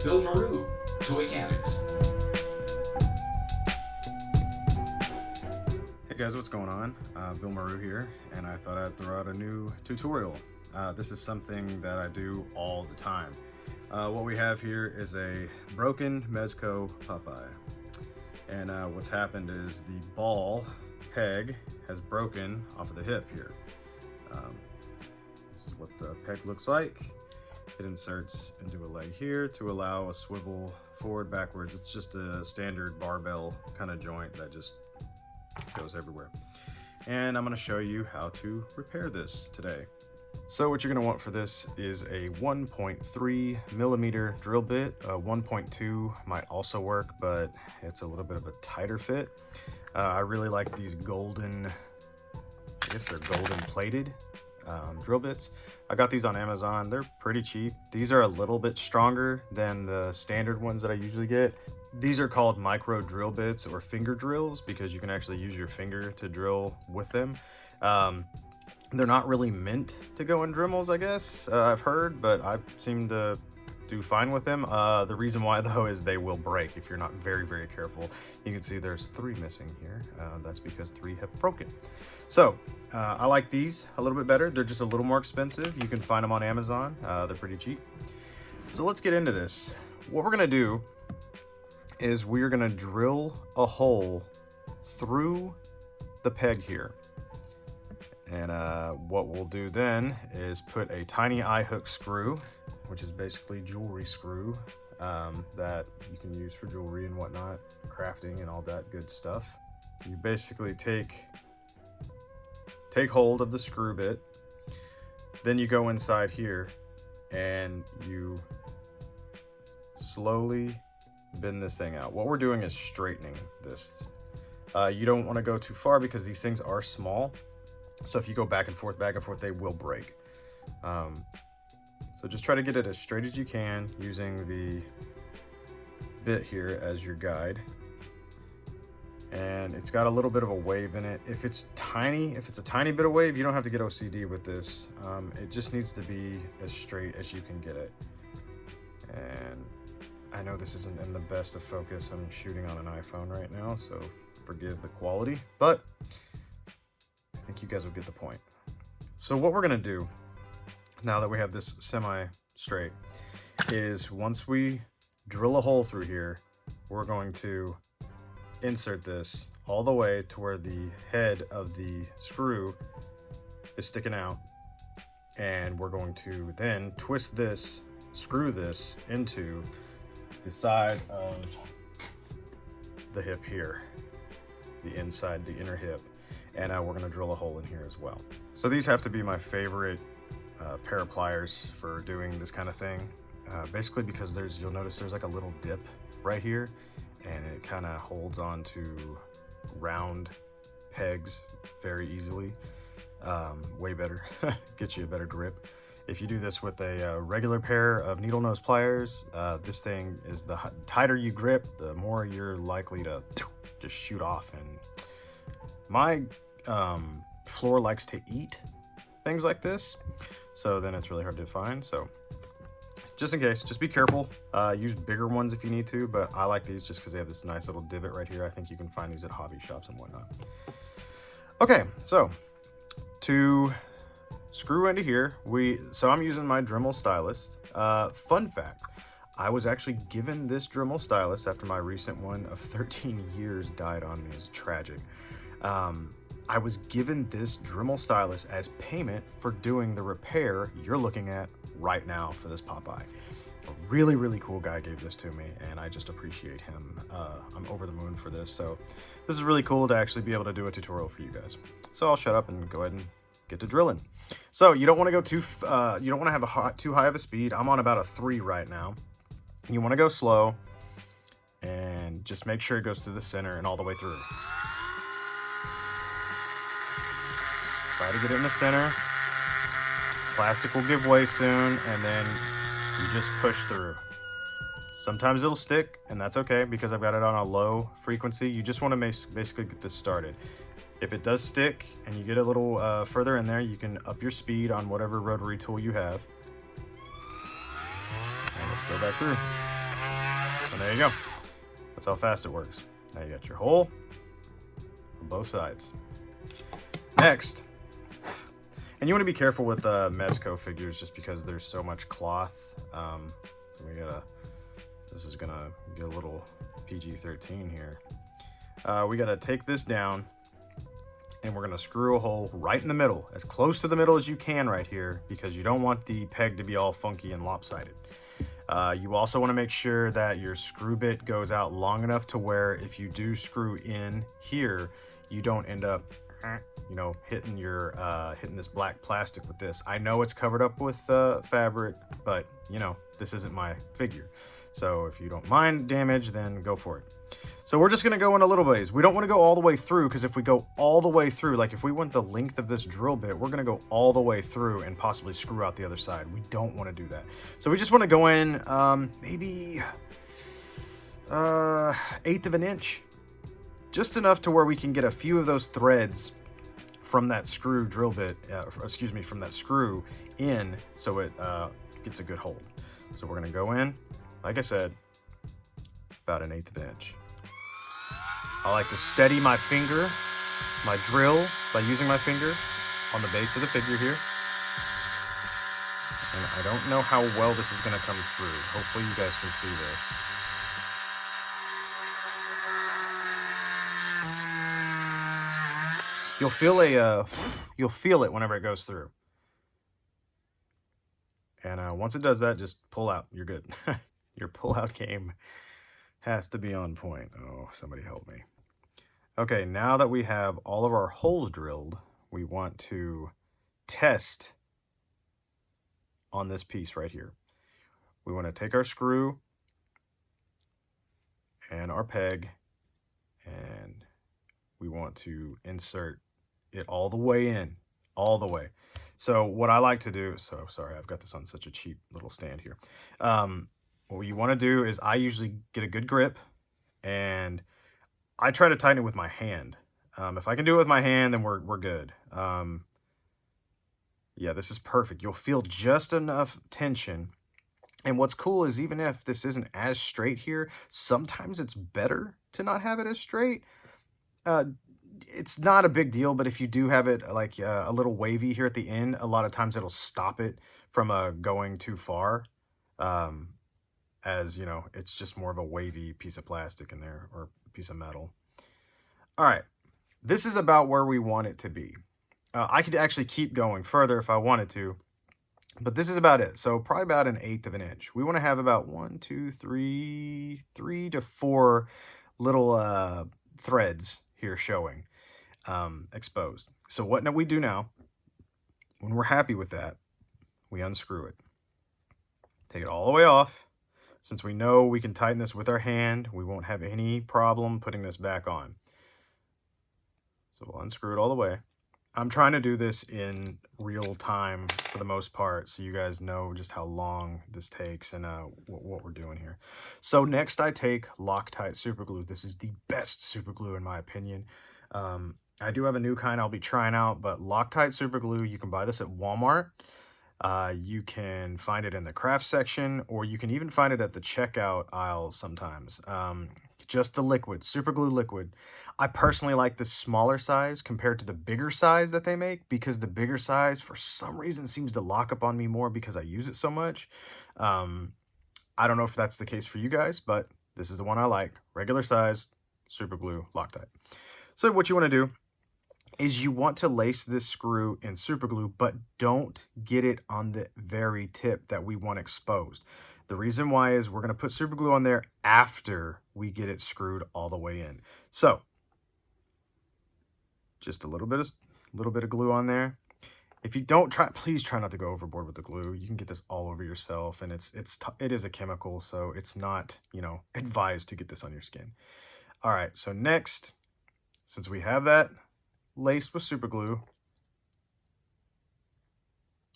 Bill Maru, Toy Mechanics. Hey guys, what's going on? Bill Maru here, and I thought I'd throw out a new tutorial. This is something that I do all the time. What we have here is a broken Mezco Popeye. And what's happened is the ball peg has broken off of the hip here. This is what the peg looks like. It inserts into a leg here to allow a swivel forward, backwards. It's just a standard barbell kind of joint that just goes everywhere. And I'm going to show you how to repair this today. So what you're going to want for this is a 1.3 millimeter drill bit. 1.2 might also work, but it's a little bit of a tighter fit. I really like these golden, I guess they're golden plated drill bits. I got these on Amazon. They're pretty cheap. These are a little bit stronger than the standard ones that I usually get. These are called micro drill bits or finger drills because you can actually use your finger to drill with them. They're not really meant to go in Dremels, I guess, I've heard, but I seem to do fine with them. The reason why though is they will break if you're not very, very careful. You can see there's 3 missing here. That's because 3 have broken. So I like these a little bit better. They're just a little more expensive. You can find them on Amazon. They're pretty cheap. So let's get into this. What we're gonna do is we're gonna drill a hole through the peg here. And what we'll do then is put a tiny eye hook screw, which is basically jewelry screw that you can use for jewelry and whatnot, crafting and all that good stuff. You basically take hold of the screw bit, then you go inside here and you slowly bend this thing out. What we're doing is straightening this. You don't want to go too far because these things are small. So if you go back and forth, they will break. So just try to get it as straight as you can using the bit here as your guide. And it's got a little bit of a wave in it. If it's a tiny bit of wave, you don't have to get OCD with this. It just needs to be as straight as you can get it. And I know this isn't in the best of focus. I'm shooting on an iPhone right now, so forgive the quality, but I think you guys will get the point. So what we're gonna do now that we have this semi-straight is once we drill a hole through here, we're going to insert this all the way to where the head of the screw is sticking out. And we're going to then twist this, screw this into the side of the hip here, the inside, the inner hip. And we're gonna drill a hole in here as well. So these have to be my favorite pair of pliers for doing this kind of thing. Basically because you'll notice there's like a little dip right here and it kind of holds on to round pegs very easily. Way better, gets you a better grip. If you do this with a regular pair of needle nose pliers, this thing is the tighter you grip, the more you're likely to just shoot off. And my floor likes to eat things like this, so then it's really hard to find. So just in case, just be careful. Use bigger ones if you need to, but I like these just because they have this nice little divot right here. I think you can find these at hobby shops and whatnot. Okay, so to screw into here, so I'm using my Dremel stylus. Fun fact, I was actually given this Dremel stylus after my recent one of 13 years died on me. It's tragic. I was given this Dremel stylus as payment for doing the repair you're looking at right now for this Popeye. A really, really cool guy gave this to me, and I just appreciate him. I'm over the moon for this. So this is really cool to actually be able to do a tutorial for you guys. So I'll shut up and go ahead and get to drilling. So you don't want to go you don't want to have too high of a speed. I'm on about a 3 right now. You want to go slow and just make sure it goes through the center and all the way through. Try to get it in the center. Plastic will give way soon, and then you just push through. Sometimes it'll stick, and that's okay because I've got it on a low frequency. You just want to basically get this started. If it does stick and you get a little further in there, you can up your speed on whatever rotary tool you have. And let's go back through. And there you go. That's how fast it works. Now you got your hole on both sides. Next, and you want to be careful with Mezco figures just because there's so much cloth. So we gotta, this is gonna get a little PG-13 here. We gotta take this down and we're gonna screw a hole right in the middle, as close to the middle as you can right here, because you don't want the peg to be all funky and lopsided. You also want to make sure that your screw bit goes out long enough to where if you do screw in here, you don't end up, you know, hitting your hitting this black plastic with this. I know it's covered up with fabric, but you know, this isn't my figure. So if you don't mind damage, then go for it. So we're just gonna go in a little ways. We don't want to go all the way through, because if we go all the way through, like if we want the length of this drill bit, we're gonna go all the way through and possibly screw out the other side. We don't want to do that. So we just want to go in maybe 1/8 of an inch, just enough to where we can get a few of those threads from that screw drill bit, excuse me, from that screw in, so it gets a good hold. So we're gonna go in, like I said, about 1/8 of an inch. I like to steady my finger, my drill, by using my finger on the base of the figure here. And I don't know how well this is gonna come through. Hopefully you guys can see this. You'll feel it whenever it goes through. And once it does that, just pull out. You're good. Your pull-out game has to be on point. Oh, somebody help me. Okay, now that we have all of our holes drilled, we want to test on this piece right here. We want to take our screw and our peg, and we want to insert it all the way in, all the way. So what I like to do, so sorry, I've got this on such a cheap little stand here. What you want to do is I usually get a good grip, and I try to tighten it with my hand. If I can do it with my hand, then we're good. Yeah, this is perfect. You'll feel just enough tension. And what's cool is even if this isn't as straight here, sometimes it's better to not have it as straight. It's not a big deal, but if you do have it like a little wavy here at the end, a lot of times it'll stop it from going too far. As you know, it's just more of a wavy piece of plastic in there, or piece of metal. All right, this is about where we want it to be. I could actually keep going further if I wanted to, but this is about it. So probably about 1/8 of an inch. We want to have about 3 to 4 little threads here showing, exposed. So what we do now, when we're happy with that, we unscrew it. Take it all the way off. Since we know we can tighten this with our hand, we won't have any problem putting this back on. So we'll unscrew it all the way. I'm trying to do this in real time for the most part, so you guys know just how long this takes and what we're doing here. So next I take Loctite super glue. This is the best super glue in my opinion. I do have a new kind I'll be trying out, but Loctite super glue, you can buy this at Walmart. You can find it in the craft section, or you can even find it at the checkout aisles sometimes. Just the liquid, super glue liquid. I personally like the smaller size compared to the bigger size that they make, because the bigger size for some reason seems to lock up on me more because I use it so much. I don't know if that's the case for you guys, but this is the one I like. Regular size, super glue, Loctite. So what you want to do is you want to lace this screw in super glue, but don't get it on the very tip that we want exposed. The reason why is we're going to put super glue on there after we get it screwed all the way in. So just a little bit of glue on there. If you don't please try not to go overboard with the glue. You can get this all over yourself, and it is a chemical, so it's not, you know, advised to get this on your skin. All right, so next, since we have that laced with super glue,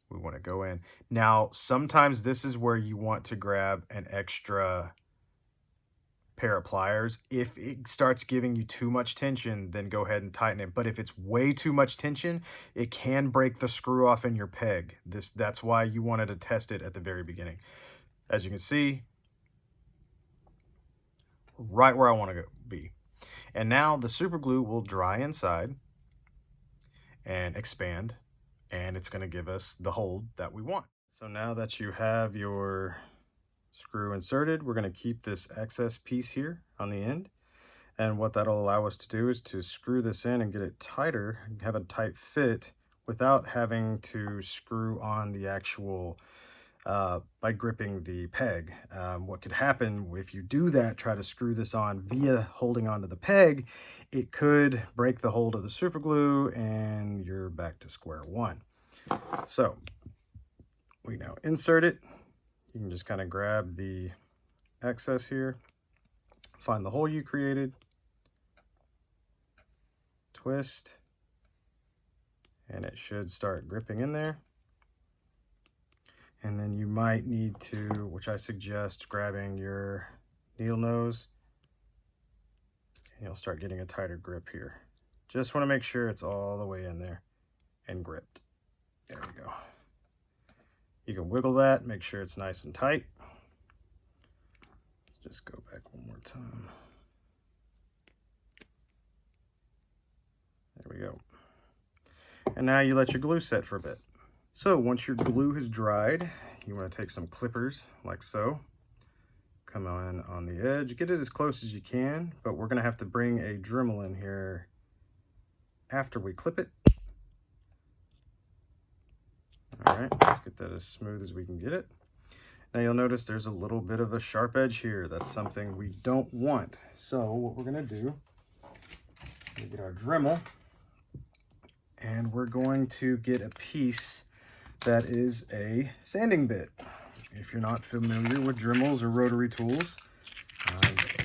we want to go in. Now, sometimes this is where you want to grab an extra pair of pliers. If it starts giving you too much tension, then go ahead and tighten it. But if it's way too much tension, it can break the screw off in your peg. That's why you wanted to test it at the very beginning. As you can see, right where I want to be. And now the super glue will dry inside and expand, and it's going to give us the hold that we want. So now that you have your screw inserted, we're going to keep this excess piece here on the end. And what that'll allow us to do is to screw this in and get it tighter, have a tight fit without having to screw on the actual, by gripping the peg. What could happen if you do that, try to screw this on via holding onto the peg, it could break the hold of the super glue and you're back to square one. So we now insert it. You can just kind of grab the excess here, find the hole you created, twist, and it should start gripping in there. And then you might need to, which I suggest, grabbing your needle nose, and you'll start getting a tighter grip here. Just want to make sure it's all the way in there and gripped. There we go. You can wiggle that, make sure it's nice and tight. Let's just go back one more time. There we go. And now you let your glue set for a bit. So once your glue has dried, you want to take some clippers like so. Come on the edge, get it as close as you can, but we're going to have to bring a Dremel in here after we clip it. All right, let's get that as smooth as we can get it. Now you'll notice there's a little bit of a sharp edge here. That's something we don't want. So what we're going to do, we get our Dremel, and we're going to get a piece that is a sanding bit. If you're not familiar with Dremels or rotary tools,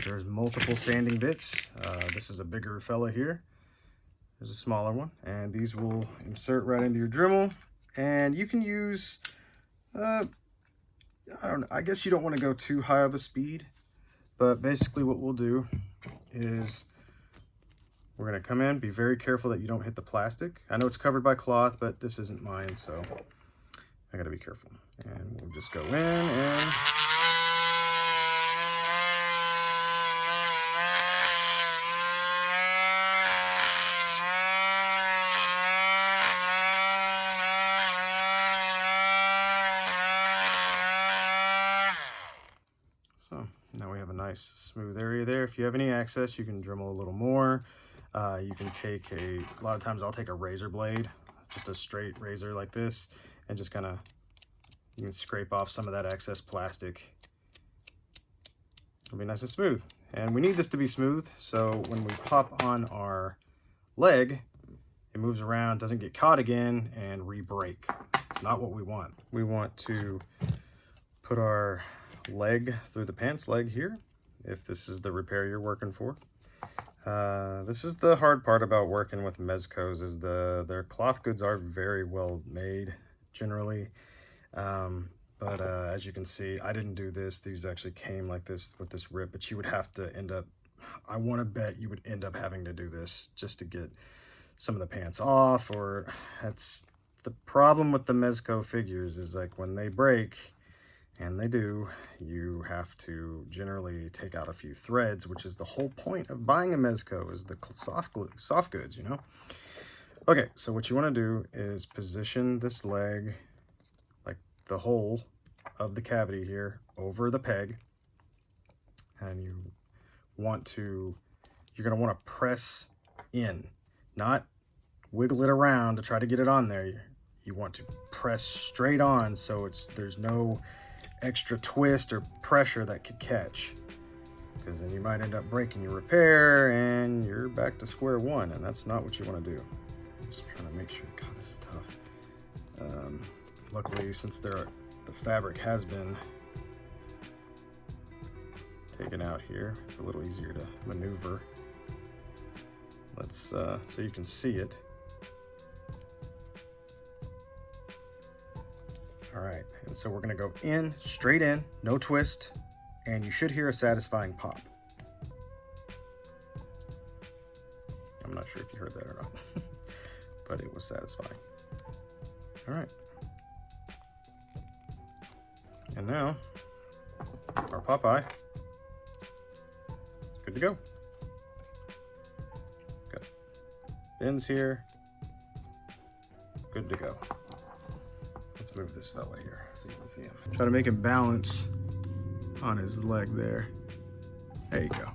there's multiple sanding bits. This is a bigger fella here. There's a smaller one, and these will insert right into your Dremel. And you can use, I don't know, I guess you don't want to go too high of a speed, but basically what we'll do is we're going to come in, be very careful that you don't hit the plastic. I know it's covered by cloth, but this isn't mine, so I got to be careful. And we'll just go in and so now we have a nice smooth area there. If you have any access, you can Dremel a little more. You can take a lot of times I'll take a razor blade, just a straight razor like this, and just kind of, you can scrape off some of that excess plastic. It'll be nice and smooth. And we need this to be smooth, so when we pop on our leg, it moves around, doesn't get caught again, and re-break. It's not what we want. We want to put our leg through the pants leg here, if this is the repair you're working for. This is the hard part about working with Mezcos, is their cloth goods are very well made generally. But as you can see, I didn't do this. These actually came like this with this rip, but you would have to end up, I want to bet you would end up having to do this just to get some of the pants off. Or that's the problem with the Mezco figures, is like when they break, and they do, you have to generally take out a few threads, which is the whole point of buying a Mezco, is the soft goods, you know? Okay, so what you want to do is position this leg, like the hole of the cavity here, over the peg. And you're going to want to press in, not wiggle it around to try to get it on there. You want to press straight on, so there's no extra twist or pressure that could catch, because then you might end up breaking your repair and you're back to square one, and that's not what you want to do. I'm just trying to make sure. God, this is tough. Luckily, since the fabric has been taken out here, it's a little easier to maneuver. Let's so you can see it. All right, and so we're gonna go in, straight in, no twist, and you should hear a satisfying pop. I'm not sure if you heard that or not, but it was satisfying. All right. And now, our Popeye good to go. Got bins here. Good to go. Let's move this fella here so you can see him. Try to make him balance on his leg there. There you go.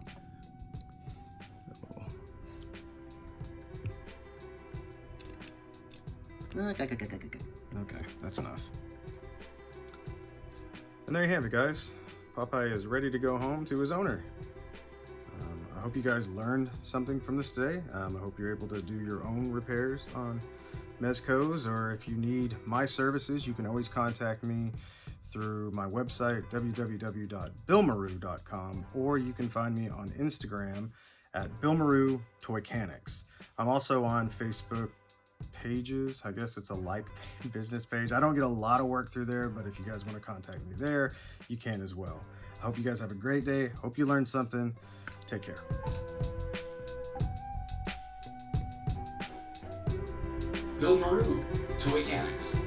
Okay, that's enough. And there you have it, guys. Popeye is ready to go home to his owner. I hope you guys learned something from this today. I hope you're able to do your own repairs on Mezcos, or if you need my services, you can always contact me through my website, www.billmaru.com, or you can find me on Instagram at BillMaruToycanics. I'm also on Facebook pages. I guess it's a like business page. I don't get a lot of work through there, but if you guys want to contact me there, you can as well. I hope you guys have a great day. Hope you learned something. Take care. Bill Maru, Toycanics.